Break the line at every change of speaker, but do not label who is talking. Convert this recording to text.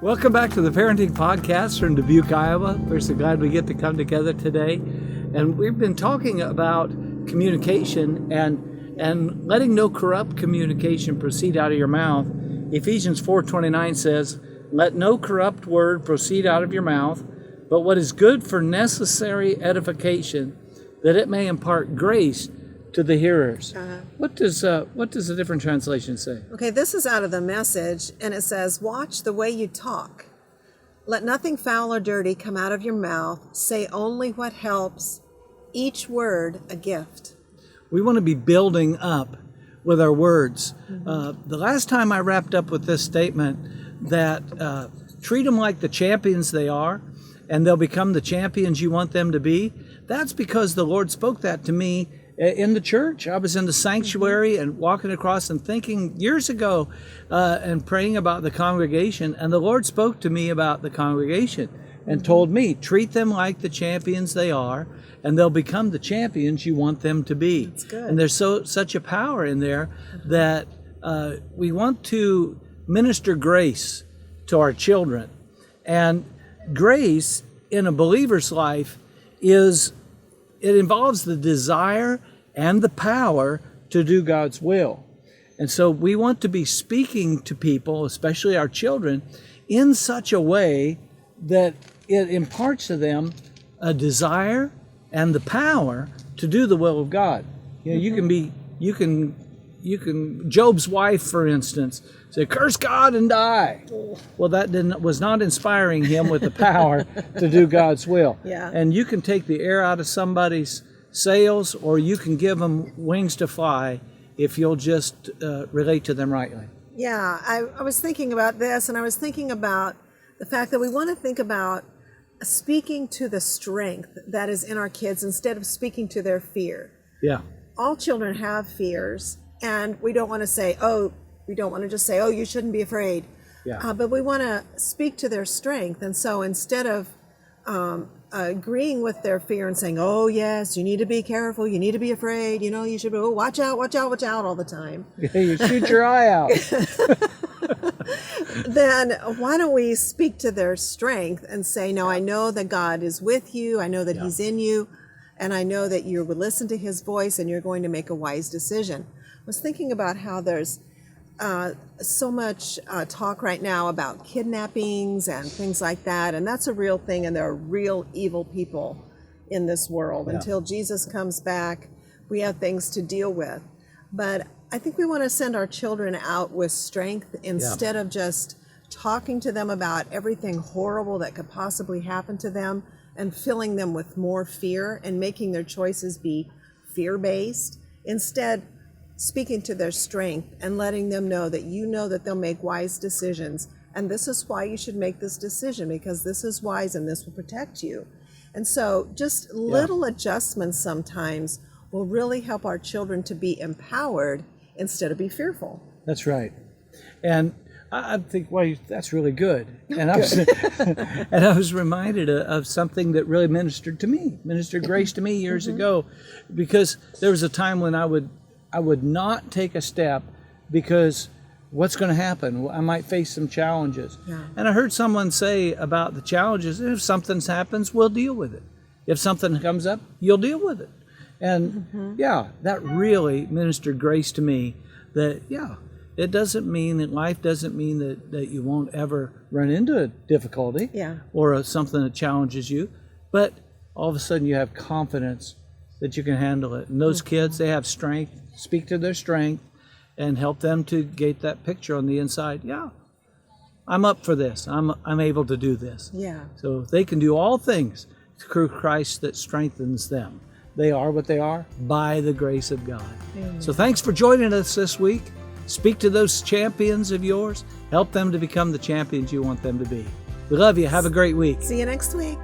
Welcome back to the Parenting Podcast from Dubuque, Iowa. We're so glad we get to come together today. And we've been talking about communication and letting no corrupt communication proceed out of your mouth. Ephesians 4:29 says, "Let no corrupt word proceed out of your mouth, but what is good for necessary edification, that it may impart grace to the hearers." What does a different translation say?
Okay, this is out of the Message, and it says, "Watch the way you talk. Let nothing foul or dirty come out of your mouth. Say only what helps, each word a gift."
We want to be building up with our words. The last time I wrapped up with this statement that treat them like the champions they are, and they'll become the champions you want them to be. That's because the Lord spoke that to me in the church. I was in the sanctuary and walking across and thinking years ago and praying about the congregation, and the Lord spoke to me about the congregation and told me, treat them like the champions they are, and they'll become the champions you want them to be.
That's good.
And there's such a power in there that we want to minister grace to our children. And grace in a believer's life it involves the desire and the power to do God's will. And so we want to be speaking to people, especially our children, in such a way that it imparts to them a desire and the power to do the will of God. You know, you can Job's wife, for instance, say, "Curse God and die." Well, that was not inspiring him with the power to do God's will.
Yeah.
And you can take the air out of somebody's sails, or you can give them wings to fly if you'll just relate to them rightly.
Yeah, I was thinking about this, and I was thinking about the fact that we want to think about speaking to the strength that is in our kids instead of speaking to their fear.
Yeah.
All children have fears, and we don't want to just say, "Oh, you shouldn't be afraid."
Yeah.
But we want to speak to their strength. And so instead of agreeing with their fear and saying, "Oh, yes, you need to be careful, you need to be afraid, you should be, watch out, watch out, watch out all the time."
You shoot your eye out.
Then why don't we speak to their strength and say, "No, I know that God is with you. I know that He's in you. And I know that you will listen to His voice and you're going to make a wise decision." I was thinking about how there's so much talk right now about kidnappings and things like that. And that's a real thing. And there are real evil people in this world.
Yeah.
Until Jesus comes back, we have things to deal with. But I think we want to send our children out with strength instead of just talking to them about everything horrible that could possibly happen to them and filling them with more fear and making their choices be fear-based. Instead, speaking to their strength and letting them know that they'll make wise decisions. And this is why you should make this decision, because this is wise and this will protect you. And so just little adjustments sometimes will really help our children to be empowered instead of be fearful.
That's right. And I think, well, that's really good. And I was reminded of something that really ministered grace to me years ago, because there was a time when I would not take a step because what's going to happen? I might face some challenges.
Yeah.
And I heard someone say about the challenges, if something happens, we'll deal with it. If something comes up, you'll deal with it. And that really ministered grace to me, that, it doesn't mean that life doesn't mean that you won't ever run into a difficulty or something that challenges you, but all of a sudden you have confidence that you can handle it. And those kids, they have strength. Speak to their strength and help them to get that picture on the inside. Yeah, I'm up for this. I'm able to do this.
Yeah.
So they can do all things through Christ that strengthens them. They are what they are by the grace of God.
Amen.
So thanks for joining us this week. Speak to those champions of yours. Help them to become the champions you want them to be. We love you. Have a great week.
See you next week.